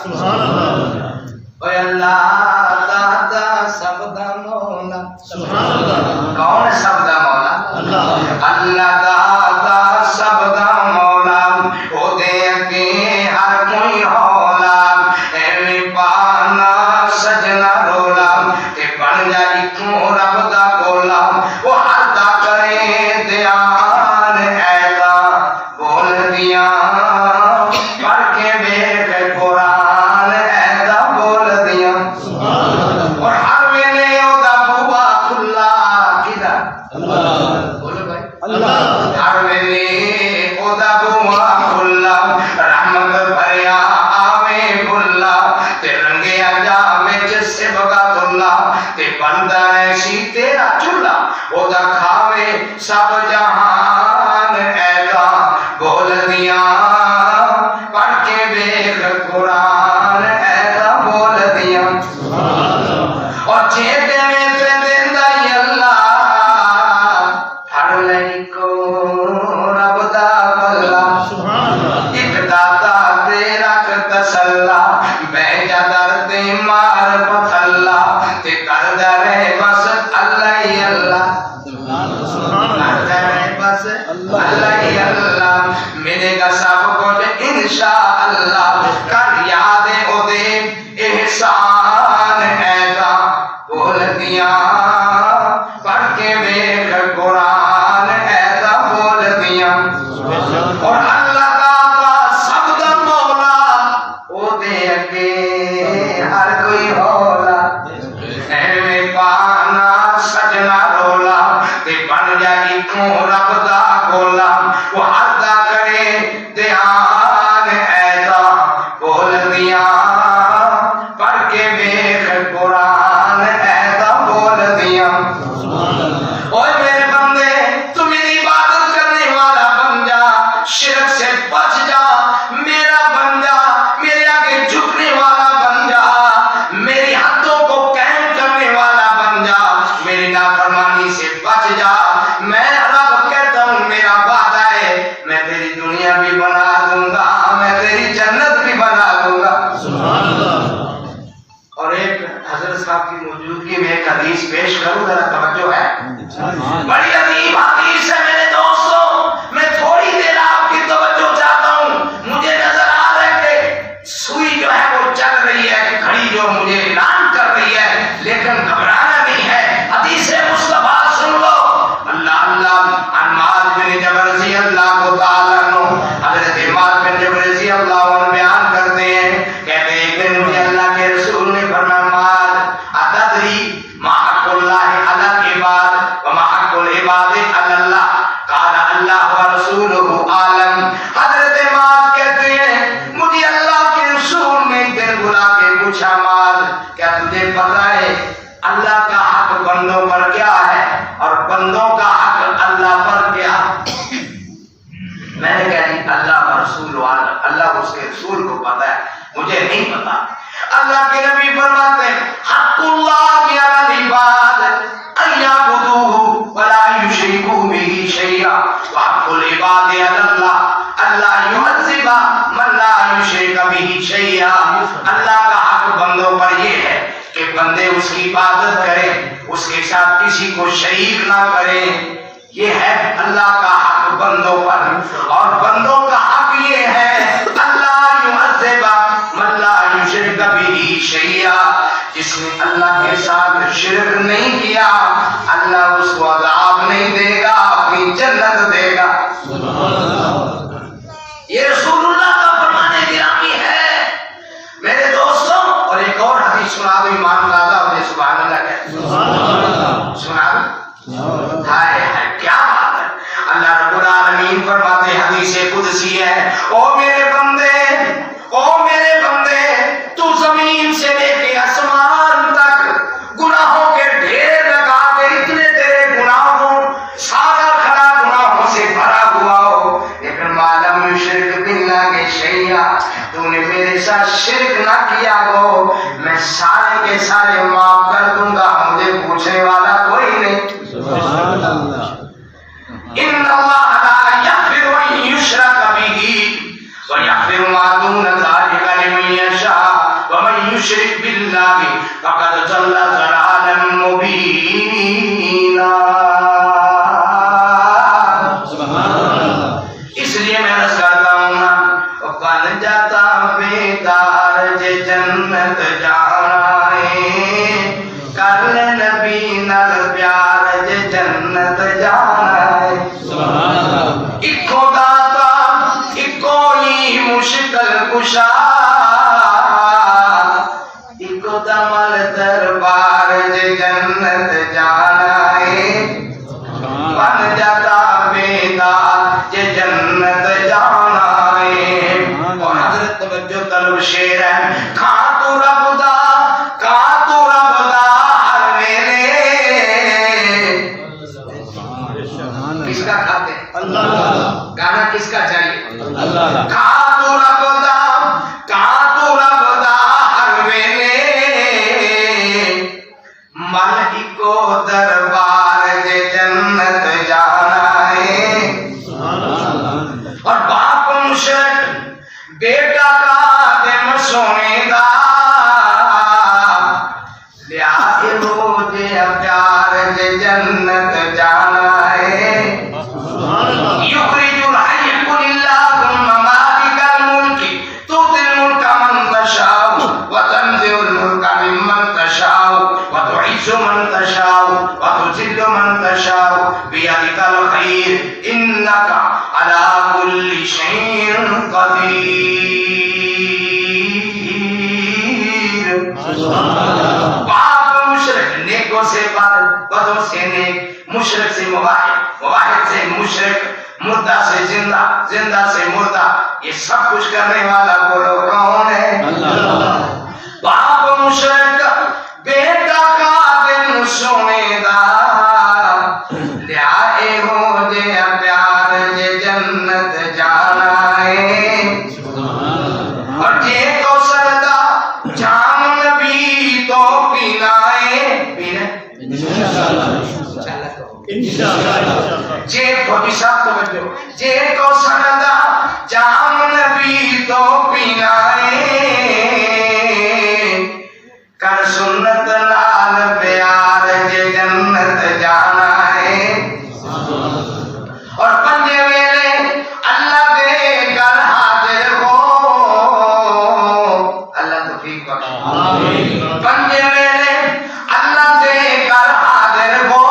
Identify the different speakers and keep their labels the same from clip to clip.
Speaker 1: سبحان اللہ
Speaker 2: اے اللہ دادا سب دا مولا
Speaker 1: سبحان اللہ
Speaker 2: کون سب دا مولا
Speaker 1: اللہ
Speaker 2: اللہ دادا سب دا مولا او دے اگے ہر کوئی ہولا ایویں پانا سجنا رولا تے بن جائی کیوں رب دا گولا وہ ہر دا کرے دیان ایدا بول دیاں پڑھ کے بیٹھ قرآن ایدا بول دیاں اور ہر ویلے او دا بوا کھلا کدا
Speaker 1: اللہ
Speaker 2: بولو بھائی
Speaker 1: اللہ
Speaker 2: ہر ویلے او دا بوا کھلا رحمت بھریا آوے بھلا تے رنگیا جا وچ سبغت اللہ تے بندہ ایسی تیرا چلا او دا کھاوے سب جہان ایدا بول دیاں پڑھ کے بیٹھ قرآن ایدا بول دیاں اور چیتے میں تے دیندا ای اللہ پھڑ لئی کو رب دا بلا
Speaker 1: سبحان اللہ
Speaker 2: ایک داتا تے رکھ تسلا بہ جا در تے مار پتھلا تے کردا رہے بس اللہ ہی اللہ
Speaker 1: سبحان اللہ
Speaker 2: کردا رہے بس اللہ ہی اللہ ملے گا سب کچھ انشاءاللہ کر یاد او دے احسان ایدا بول دیاں پڑھ کے بیٹھ قرآن ایدا بول دیاں اور اللہ تعالیٰ سب دا مولا او دے اگے ہر کوئی ہولا ایویں پانا سجنا رولا تے بن جائی کیوں رب دا گولا وہ ہر دا کرے دھیان ایدا بول دیاں پڑھ کے بیٹھ قرآن ایدا بول دیاں اوے میرے بندے تو میری عبادت کرنے والا بن جا شرک سے بچ جا میرا بن جا میرے آگے جھکنے والا بن جا میری حدوں کو قائم کرنے والا بن جا میری نافرمانی سے بچ جا میں رب کہتا ہوں میرا وعدہ ہے میں تیری دنیا بھی بنا دوں گا میں تیری جنت بھی بنا دوں گا
Speaker 1: سبحان اللہ
Speaker 2: اور ایک حضرت صاحب کی موجودگی میں ایک حدیث پیش کروں ذرا توجہ ہے بڑی عظیم حدیث ہے میرے دوستوں میں تھوڑی دیر آپ کی توجہ چاہتا ہوں مجھے نظر آ رہا ہے کہ سوئی جو ہے وہ چل رہی ہے گھڑی جو مجھے اعلان کر رہی ہے لیکن گھبرانا نہیں ہے حدیث مصطفیٰ سن لو اللہ اللہ عن معاذ بن جبل رضی اللہ تعالی عنہ حضرت معاذ بن جبل رضی اللہ عنہ بیان کرتے ہیں کہتے ہیں ایک دن مجھے اللہ کے رسول نے فرمایا معاذ اتدری ما حق اللہ علی العباد وما حق العباد علی اللہ قال اللہ ورسولہ عالم حضرت معاذ کہتے ہیں مجھے اللہ کے رسول نے دن بلا کے پوچھا معاذ کیا تجھے پتہ ہے اللہ کا حق بندوں پر کیا ہے اور بندوں کا حق اللہ پر کیا ہے میں نے کہا جی اللہ کا رسول عالم اللہ اس کے رسول کو پتہ ہے مجھے نہیں پتا اللہ کے نبی فرماتے ہیں حق اللہ علی العباد ان یعبدوہ ولا یشرکوا بہ شیئا وحق العباد علی اللہ اللہ یعذب من لا یشرک بہ شیئا اللہ کا حق بندوں پر یہ ہے کہ بندے اس کی عبادت کریں اس کے ساتھ کسی کو شریک نہ کریں یہ ہے اللہ کا حق بندوں پر اور بندوں کا حق یہ ہے اللہ یعذب من لا یشرک بہ شیئا جس نے اللہ کے ساتھ شرک نہیں کیا اللہ اس کو عذاب نہیں دے گا اپنی جنت دے گا یہ رسول اللہ کا فرمان گرامی ہے میرے دوستوں اور ایک اور حدیث سنا دو ایمان لازا مجھے سبحان اللہ کہتے سنا دو ہائے ہائے کیا بات ہے اللہ رب العالمین فرماتے حدیث قدسی ہے او میرے بندے تو زمین سے لے کے آسمان تک گناہوں کے ڈھیر لگا کے اتنے تیرے گناہوں سارا کھڑا گناہوں سے بھرا ہوا ہو لیکن معلوم شرک باللہ کے شیعہ تو نے میرے ساتھ شرک نہ کیا ہو میں سارے کے سارے معاف کر دوں گا مجھے پوچھنے والا کوئی نہیں
Speaker 1: سبحان اللہ
Speaker 2: ان اللہ لا یغفر ان یشرک بہ ویغفر ما دون ذلک لمن یشاء يشرك بالله فقد ضل ضلالا مبينا. اس لیے میں عرض کرتا ہوں نا بن جاتا بیدار جے جنت جانا ہے کر نبی نال پیار جے جنت جانا ہے. اکو داتا اکو ہی مشکل کشا اکو دمل دربار جے جنت جانا ہے بن جاتا بیدار جے جنت جانا ہے. اور حضرت توجہ کرو شیر ہے کھا تو رب دا ہر ویلے. کس کا کھاتے اللہ گانا کس کا چاہیے اللہ. کھا تو رب دا ہر ویلے من کو دربار جے جنت جانا ہے. اور باپ مشرک بیٹا کا دم سونے دا لیا ہو جے پیار جے جنت جانا ہے. یخرج الحی قل اللہم مالک الملک تؤتی الملک من تشاء وتنزع الملک ممن تشاء وتعز من تشاء وتذل من تشاء بیدک الخیر انک علی کل شیء قدیر. باپ مشرک نیکوں سے بدوں سے نیک مشرک سے مواحد مواحد سے مشرک مردہ سے زندہ زندہ سے مردہ یہ سب کچھ کرنے والا بولو کون ہے اللہ. باپ مشرک بیٹا کا دن سونے دا لیا ہو جے پیار جے جنت جانا ہے. اور جے تو سردا جام نبی تو پینا ہے پینا انشاءاللہ جے بھوٹی صاحب توجہ جے تو سردا جام نبی تو پینا ہے کر سنت لال پیار جے جنت جانا ہے. اور پنجے ویلے اللہ دے کر حاضر ہو اللہ توفیق بخشے پنجے ویلے اللہ دے کر حاضر ہو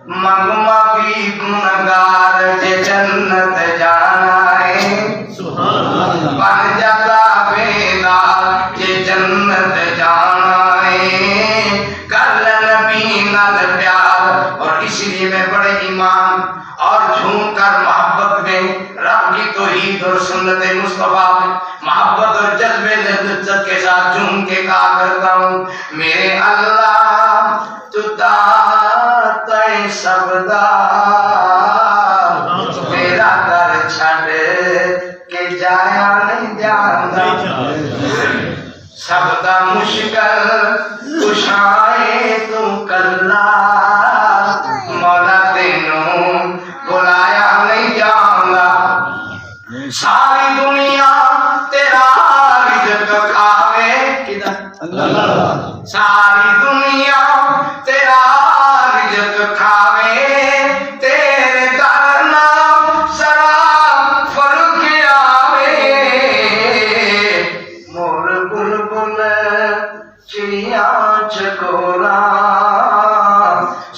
Speaker 2: منگ معافی گنہگار جے جنت جانا ہے. بن جاتا بیدار جے جنت جانا ہے کر نبی نال پیار. اور اسی لیے میں بڑے ایمان اور جھوم کر محبت میں رب کی توحید اور سنت مصطفیٰ میں محبت اور جذبے لذت کے ساتھ جھوم کے کہا کرتا ہوں میرے اللہ تو داتا سب دا میرا در چھڑ کے جایا نہیں جانا سب دا مشکل کشائے تو کلا مولا تینوں بلایا نہیں جانا. ساری دنیا تیرا رزق کھاوے کدھر ساری دنیا تیرا رزق کھاوے تیرے در نام ذرا فرق آوے. مور بلبل چڑیاں چکولا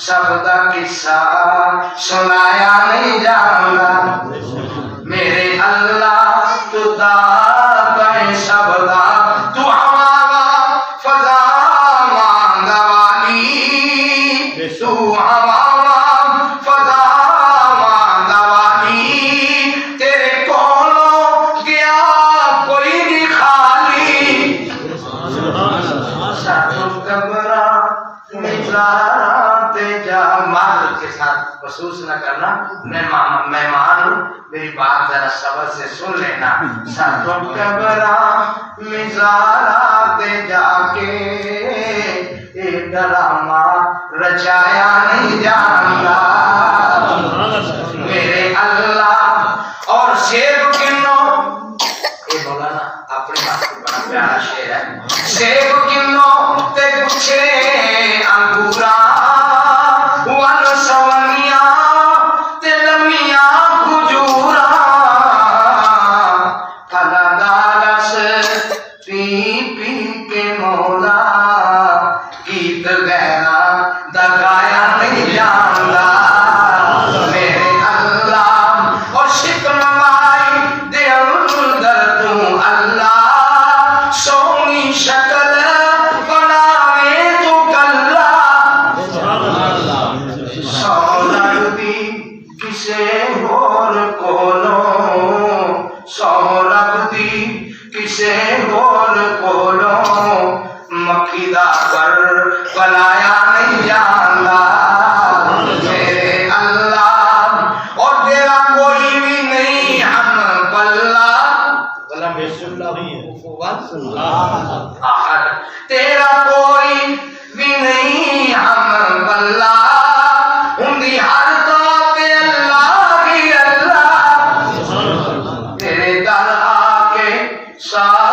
Speaker 2: سب دا قصہ سنایا نہیں جانا. میرے اللہ تو داتا سب دا تو ہمارا فضا مانگا والی تو ہمارا فضا مانگا والی تیرے کولوں گیا کوئی نہیں خالی. ساتھ کبرا مزارات جا معذرت کے ساتھ محسوس نہ کرنا میں مہمان ہوں میری بات ذرا صبر سے سن لینا. ساتھ کبرا مزارات جا کے ایک ڈرامہ رچایا نہیں جانا میرے اللہ. اور شیر کنو اے مولانا آپ بڑا پیارا شعر ہے. سیب کنو تے گچھے انگورا ون سونیاں تے لمیاں کھجورا پھلاں دا رس پی پی کے مولا گیت غیراں دا گایا نہیں جاندا میرے اللہ اور شکم مائی دے اندر تو اللہ سونی شکل بناوے تو کلا سونر دی کسے ہور کولو سورب دی کسے ہور کولو مکھی دا پر بنایا نہیں جاندا میرے اللہ اور تیرا کوئی بھی نہیں ہم بلّہ احد تیرا کوئی بھی نہیں ہم بلّہ ہندی ہر ذات اللہ ہی اللہ تیرے در آ کے سارے